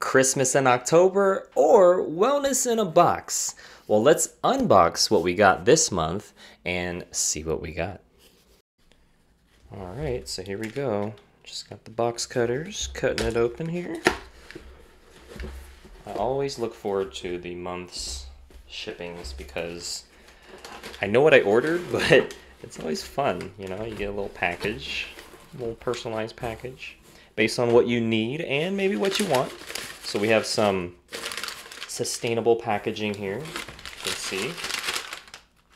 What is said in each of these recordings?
Christmas in October or wellness in a box? Well, let's unbox what we got this month and see what we got. All right, so here we go. Just got the box cutters, cutting it open here. I always look forward to the month's shippings because I know what I ordered, but it's always fun. You know, you get a little package, a little personalized package based on what you need and maybe what you want. So we have some sustainable packaging here. You can see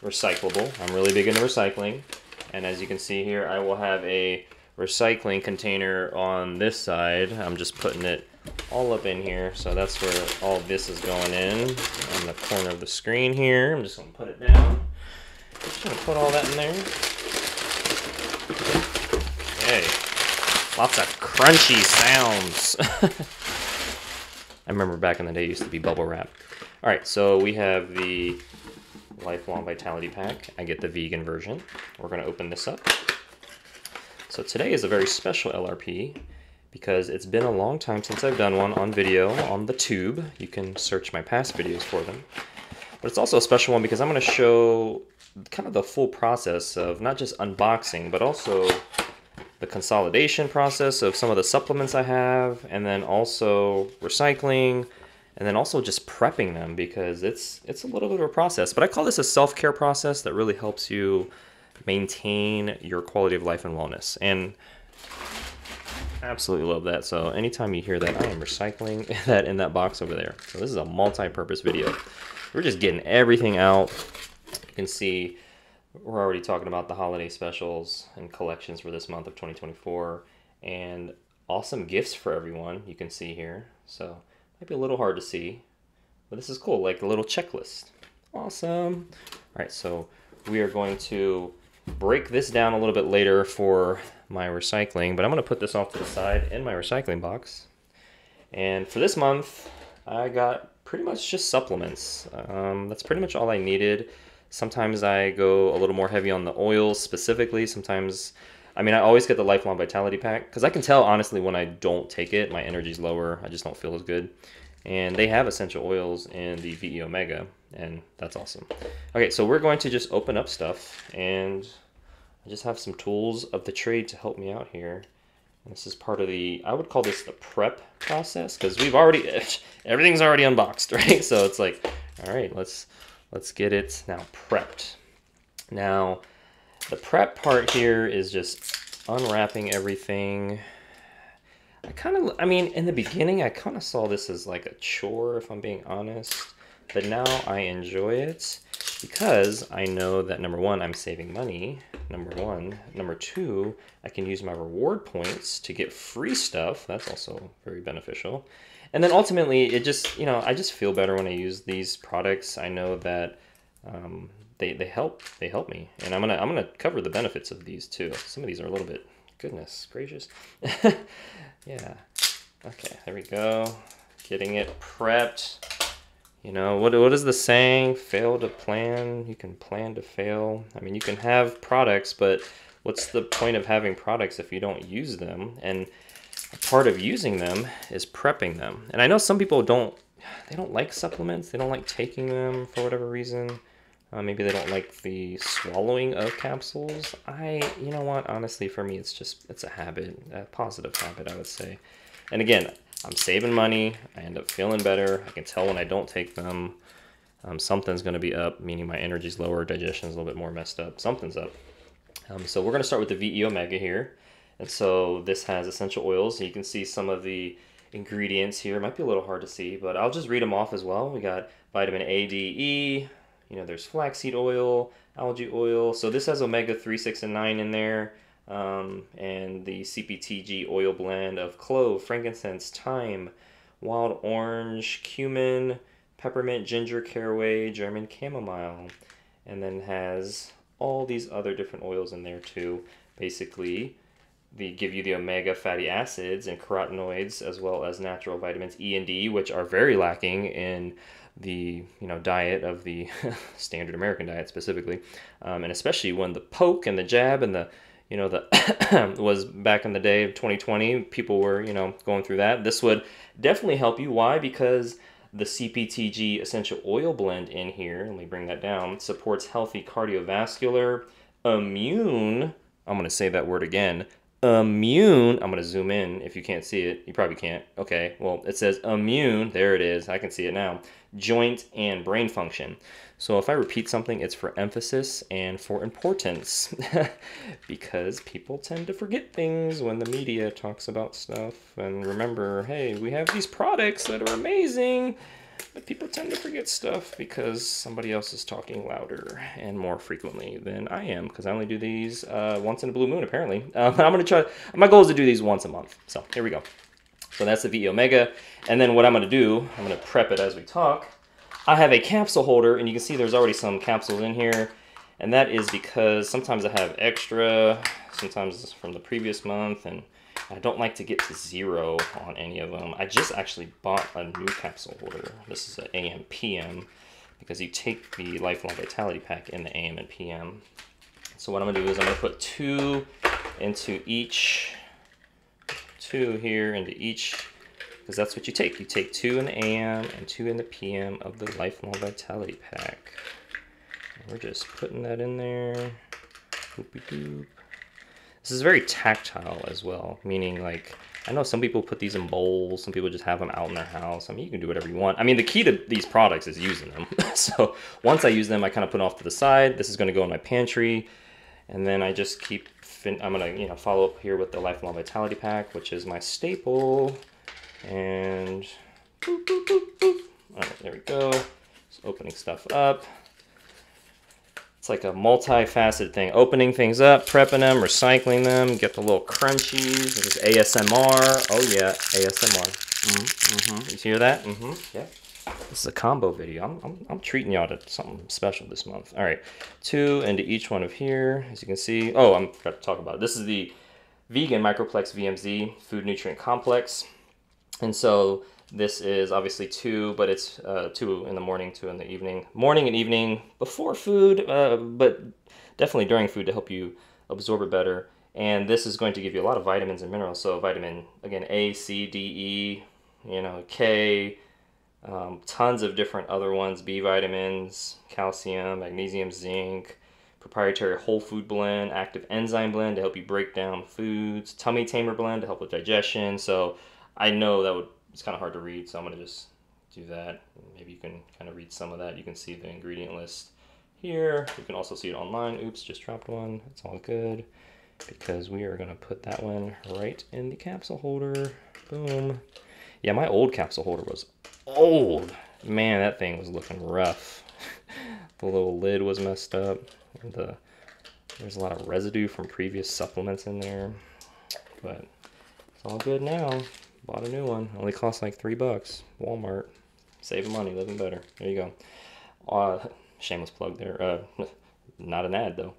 recyclable. I'm really big into recycling. And as you can see here, I will have a recycling container on this side. I'm just putting it all up in here. So that's where all this is going in on the corner of the screen here. I'm just going to put it down. Just going to put all that in there. Okay. Lots of crunchy sounds. I remember back in the day it used to be bubble wrap. All right, so we have the Lifelong Vitality Pack. I get the vegan version. We're going to open this up. So today is a very special LRP because it's been a long time since I've done one on video on the tube. You can search my past videos for them. But it's also a special one because I'm going to show kind of the full process of not just unboxing, but also the consolidation process of some of the supplements I have, and then also recycling, and then also just prepping them because it's a little bit of a process. But I call this a self-care process that really helps you maintain your quality of life and wellness. And I absolutely love that. So anytime you hear that, I am recycling that in that box over there. So this is a multi-purpose video. We're just getting everything out. You can see we're already talking about the holiday specials and collections for this month of 2024 and awesome gifts for everyone you can see here. So might be a little hard to see, but this is cool, like a little checklist. Awesome. All right, so we are going to break this down a little bit later for my recycling, but I'm going to put this off to the side in my recycling box. And for this month, I got pretty much just supplements. That's pretty much all I needed. Sometimes I go a little more heavy on the oils specifically. Sometimes, I mean, I always get the Lifelong Vitality Pack because I can tell, honestly, when I don't take it, my energy's lower. I just don't feel as good. And they have essential oils in the VE Omega, and that's awesome. Okay, so we're going to just open up stuff, and I just have some tools of the trade to help me out here. And this is part of the, I would call this the prep process because we've already, everything's already unboxed, right? So it's like, all right, let's get it now prepped. Now, the prep part here is just unwrapping everything. I mean, in the beginning, I kind of saw this as like a chore, if I'm being honest. But now I enjoy it because I know that, number one, I'm saving money, number one. Number two, I can use my reward points to get free stuff. That's also very beneficial. And then ultimately, it just, you know, I just feel better when I use these products. I know that they help me, and I'm gonna cover the benefits of these too. Some of these are a little bit, goodness gracious. Yeah. Okay, there we go. Getting it prepped. You know, what is the saying? Fail to plan, you can plan to fail. I mean, you can have products, but what's the point of having products if you don't use them? And a part of using them is prepping them. And I know some people don't like supplements. They don't like taking them for whatever reason. Maybe they don't like the swallowing of capsules. You know what, honestly, for me, it's a habit, a positive habit, I would say. And again, I'm saving money. I end up feeling better. I can tell when I don't take them. Something's going to be up, meaning my energy's lower, digestion's a little bit more messed up. Something's up. So we're going to start with the VE Omega here. And so this has essential oils. You can see some of the ingredients here. It might be a little hard to see, but I'll just read them off as well. We got vitamin A, D, E. You know, there's flaxseed oil, algae oil. So this has omega 3, 6, and 9 in there. And the CPTG oil blend of clove, frankincense, thyme, wild orange, cumin, peppermint, ginger, caraway, German chamomile. And then has all these other different oils in there too. Basically, they give you the omega fatty acids and carotenoids, as well as natural vitamins E and D, which are very lacking in the diet of the standard American diet specifically, and especially when the poke and the jab and the you know, the was back in the day of 2020, people were, you know, going through that. This would definitely help you. Why? Because the CPTG essential oil blend in here, let me bring that down, supports healthy cardiovascular, immune, I'm going to say that word again, immune, I'm going to zoom in if you can't see it. You probably can't. Okay, well, it says immune, there it is, I can see it now, joint and brain function. So if I repeat something, it's for emphasis and for importance because people tend to forget things when the media talks about stuff. And remember, hey, we have these products that are amazing, but people tend to forget stuff because somebody else is talking louder and more frequently than I am, because I only do these once in a blue moon, apparently. I'm going to try, my goal is to do these once a month. So here we go. So that's the VE Omega. And then what I'm going to do, I'm going to prep it as we talk. I have a capsule holder, and you can see there's already some capsules in here, and that is because sometimes I have extra, sometimes from the previous month, and I don't like to get to 0 on any of them. I just actually bought a new capsule holder. This is an AM PM, because you take the Lifelong Vitality Pack in the AM and PM. So what I'm going to do is I'm going to put 2 into each, 2 here into each, because that's what you take. You take 2 in the AM and 2 in the PM of the Lifelong Vitality Pack. And we're just putting that in there. Boop-a-doop. This is very tactile as well, meaning like, I know some people put these in bowls, some people just have them out in their house. I mean, you can do whatever you want. I mean, the key to these products is using them. So once I use them, I kind of put them off to the side. This is going to go in my pantry. And then I just keep, I'm going to, you know, follow up here with the Lifelong Vitality Pack, which is my staple. And boop, boop, boop, boop. All right, there we go. Just opening stuff up. It's like a multifaceted thing. Opening things up, prepping them, recycling them, get the little crunchies. This is ASMR. Oh yeah, ASMR. You hear that? Yeah. This is a combo video. I'm treating y'all to something special this month. All right, 2 into each one of here, as you can see. Oh, I forgot to talk about it. This is the Vegan Microplex VMZ Food Nutrient Complex. And so this is obviously 2, but it's 2 in the morning, 2 in the evening. Morning and evening before food, but definitely during food to help you absorb it better. And this is going to give you a lot of vitamins and minerals. So vitamin, again, A, C, D, E, you know, K, tons of different other ones, B vitamins, calcium, magnesium, zinc, proprietary whole food blend, active enzyme blend to help you break down foods, tummy tamer blend to help with digestion. So I know it's kind of hard to read, so I'm going to just do that. Maybe you can kind of read some of that. You can see the ingredient list here. You can also see it online. Oops, just dropped one. It's all good, because we are going to put that one right in the capsule holder. Boom. Yeah, my old capsule holder was old. Man, that thing was looking rough. The little lid was messed up. And there's a lot of residue from previous supplements in there. But it's all good now. Bought a new one. Only cost like $3. Walmart. Saving money, living better. There you go. Shameless plug there. Not an ad though.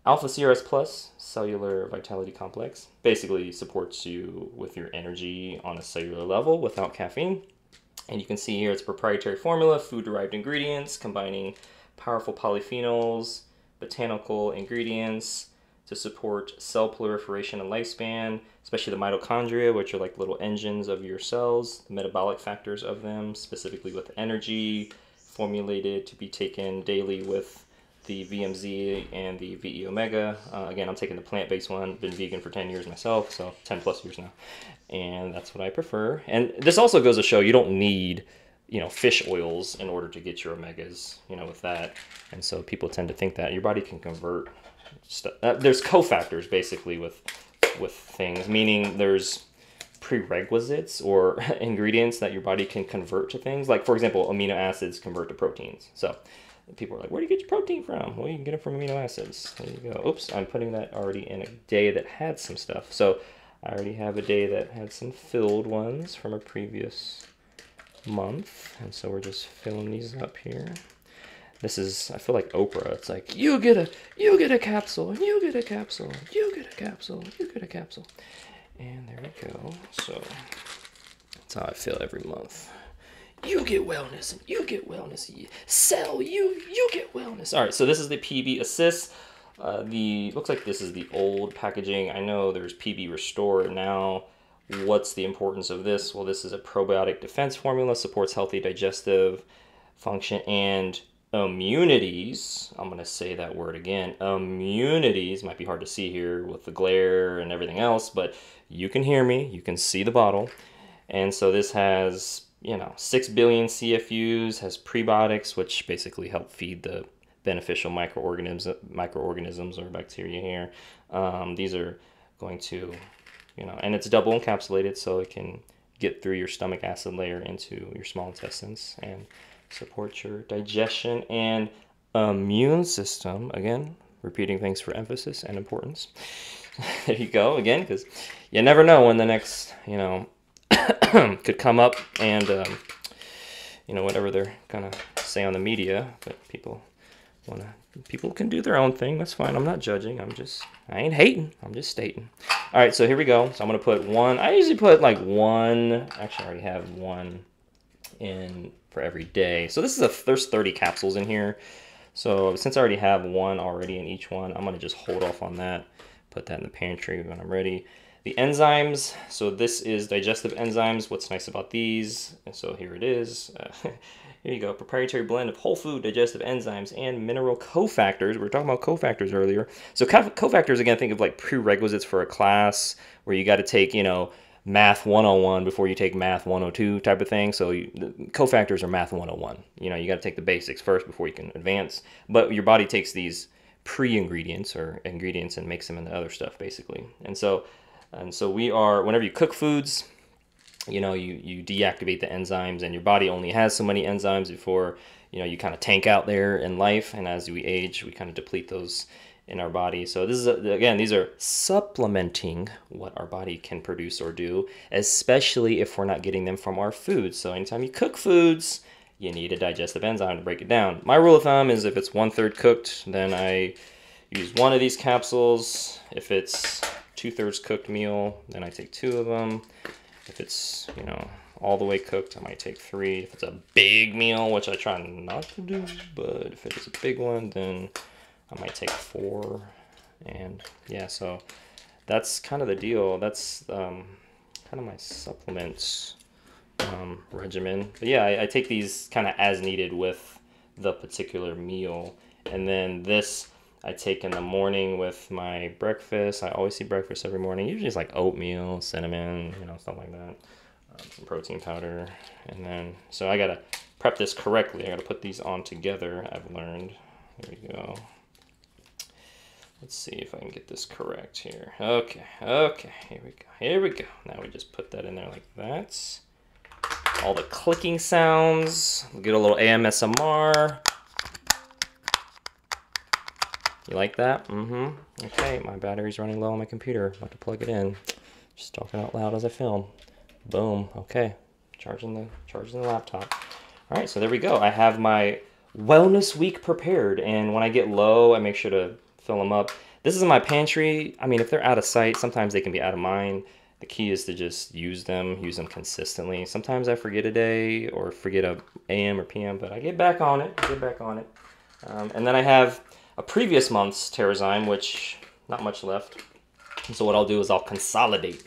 Alpha CRS Plus Cellular Vitality Complex basically supports you with your energy on a cellular level without caffeine. And you can see here it's a proprietary formula, food-derived ingredients, combining powerful polyphenols, botanical ingredients to support cell proliferation and lifespan, especially the mitochondria, which are like little engines of your cells, the metabolic factors of them, specifically with energy, formulated to be taken daily with the VMZ and the VE Omega. Again, I'm taking the plant-based one. Been vegan for 10 years myself, so 10 plus years now. And that's what I prefer. And this also goes to show you don't need, you know, fish oils in order to get your omegas, you know, with that. And so people tend to think that your body can convert stuff. There's cofactors basically with things, meaning there's prerequisites or ingredients that your body can convert to things. Like, for example, amino acids convert to proteins. So people are like, where do you get your protein from? Well, you can get it from amino acids. There you go. Oops, I'm putting that already in a day that had some stuff. So I already have a day that had some filled ones from a previous month. And so we're just filling these up here. This is, I feel like Oprah. It's like, you get a capsule, and you get a capsule, you get a capsule, you get a capsule. And there we go. So that's how I feel every month. You get wellness, and you get wellness. You get wellness. All right, so this is the PB Assist. Looks like this is the old packaging. I know there's PB Restore now. What's the importance of this? Well, this is a probiotic defense formula, supports healthy digestive function and immunities. I'm going to say that word again. Immunities might be hard to see here with the glare and everything else, but you can hear me. You can see the bottle. And so this has, 6 billion CFUs, has prebiotics, which basically help feed the beneficial microorganisms or bacteria here. These are going to, and it's double encapsulated, so it can get through your stomach acid layer into your small intestines and support your digestion and immune system. Again, repeating things for emphasis and importance. There you go, again, because you never know when the next, could come up and, whatever they're gonna say on the media, but people can do their own thing. That's fine. I'm not judging. I ain't hating. I'm just stating. All right, so here we go. So I'm gonna put one. I usually put like one. Actually, I already have one in for every day. So this is there's 30 capsules in here. So since I already have one already in each one, I'm gonna just hold off on that. Put that in the pantry when I'm ready. The enzymes, so this is digestive enzymes. What's nice about these, and so here it is. Here you go, proprietary blend of whole food digestive enzymes and mineral cofactors. We were talking about cofactors earlier. So cofactors, again, think of like prerequisites for a class where you got to take, Math 101 before you take Math 102 type of thing. So cofactors are Math 101. You got to take the basics first before you can advance. But your body takes these pre-ingredients or ingredients and makes them into other stuff, basically. And so whenever you cook foods, you deactivate the enzymes, and your body only has so many enzymes before, you kind of tank out there in life. And as we age, we kind of deplete those in our body. So this is, again, these are supplementing what our body can produce or do, especially if we're not getting them from our foods. So anytime you cook foods, you need a digestive enzyme to break it down. My rule of thumb is if it's 1/3 cooked, then I use one of these capsules. If it's 2/3 cooked meal, then I take 2 of them. If it's, all the way cooked, I might take 3. If it's a big meal, which I try not to do, but if it is a big one, then I might take 4. And yeah, so that's kind of the deal. That's kind of my supplements regimen. But yeah, I take these kind of as needed with the particular meal. And then this I take in the morning with my breakfast. I always eat breakfast every morning. Usually it's like oatmeal, cinnamon, stuff like that. Some protein powder. And then, so I got to prep this correctly. I got to put these on together, I've learned. There we go. Let's see if I can get this correct here. Okay, here we go. Now we just put that in there like that. All the clicking sounds. We'll get a little AMSMR. You like that? Okay, my battery's running low on my computer. About to plug it in. Just talking out loud as I film. Boom. Okay, charging the laptop. All right, so there we go. I have my wellness week prepared, and when I get low, I make sure to fill them up. This is in my pantry. I mean, if they're out of sight, sometimes they can be out of mind. The key is to just use them consistently. Sometimes I forget a day or forget a AM or PM, but I get back on it. And then I have a previous month's Terrazyme, which not much left. And so what I'll do is I'll consolidate.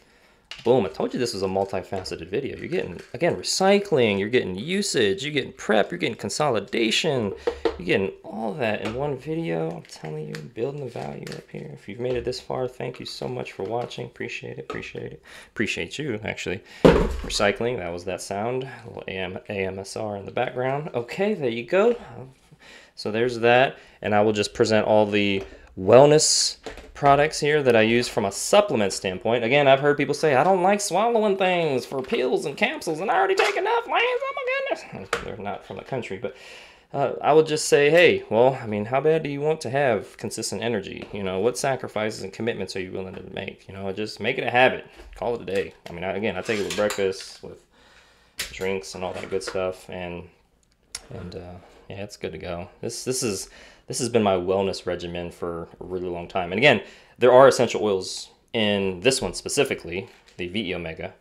Boom, I told you this was a multifaceted video. You're getting, again, recycling, you're getting usage, you're getting prep, you're getting consolidation, you're getting all that in one video. I'm telling you, building the value up here. If you've made it this far, thank you so much for watching. Appreciate it. Appreciate you, actually. Recycling, that was that sound. A little AMSR in the background. Okay, there you go. So there's that, and I will just present all the wellness products here that I use from a supplement standpoint. Again, I've heard people say, I don't like swallowing things for pills and capsules, and I already take enough, Lance, oh my goodness. They're not from the country, but I would just say, hey, well, I mean, how bad do you want to have consistent energy? What sacrifices and commitments are you willing to make? Just make it a habit. Call it a day. I mean, again, I take it with breakfast, with drinks and all that good stuff, and yeah, it's good to go. This has been my wellness regimen for a really long time. And again, there are essential oils in this one specifically, the VE Omega.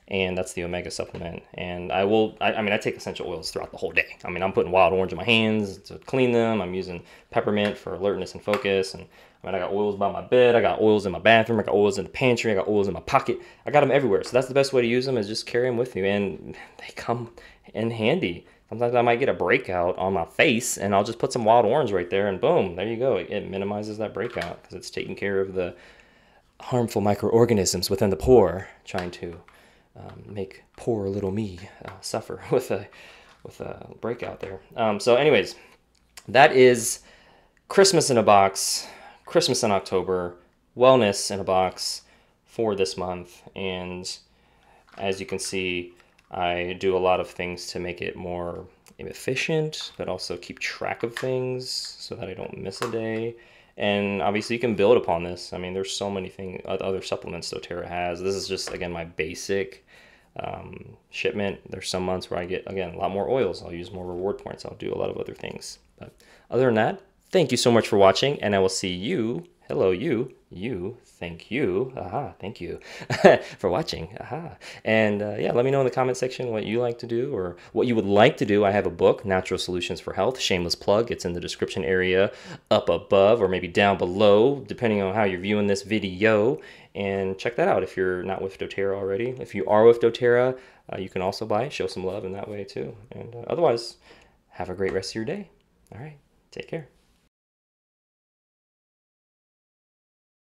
and that's the omega supplement. And I mean, I take essential oils throughout the whole day. I mean, I'm putting wild orange in my hands to clean them. I'm using peppermint for alertness and focus. And I mean, I got oils by my bed. I got oils in my bathroom. I got oils in the pantry. I got oils in my pocket. I got them everywhere. So that's the best way to use them, is just carry them with you. And they come in handy. Sometimes I might get a breakout on my face, and I'll just put some wild orange right there, and boom, there you go. It minimizes that breakout because it's taking care of the harmful microorganisms within the pore, trying to make poor little me suffer with a breakout there. So anyways, that is Christmas in a box, Christmas in October, wellness in a box for this month. And as you can see, I do a lot of things to make it more efficient, but also keep track of things so that I don't miss a day. And obviously you can build upon this. I mean, there's so many other supplements doTERRA has. This is just, again, my basic shipment. There's some months where I get, again, a lot more oils. I'll use more reward points. I'll do a lot of other things. But other than that, thank you so much for watching, and I will see you, hello you, thank you, thank you for watching, And yeah, let me know in the comment section what you like to do or what you would like to do. I have a book, Natural Solutions for Health, shameless plug. It's in the description area up above or maybe down below, depending on how you're viewing this video. And check that out if you're not with doTERRA already. If you are with doTERRA, you can also buy it, show some love in that way too. And otherwise, have a great rest of your day. All right, take care.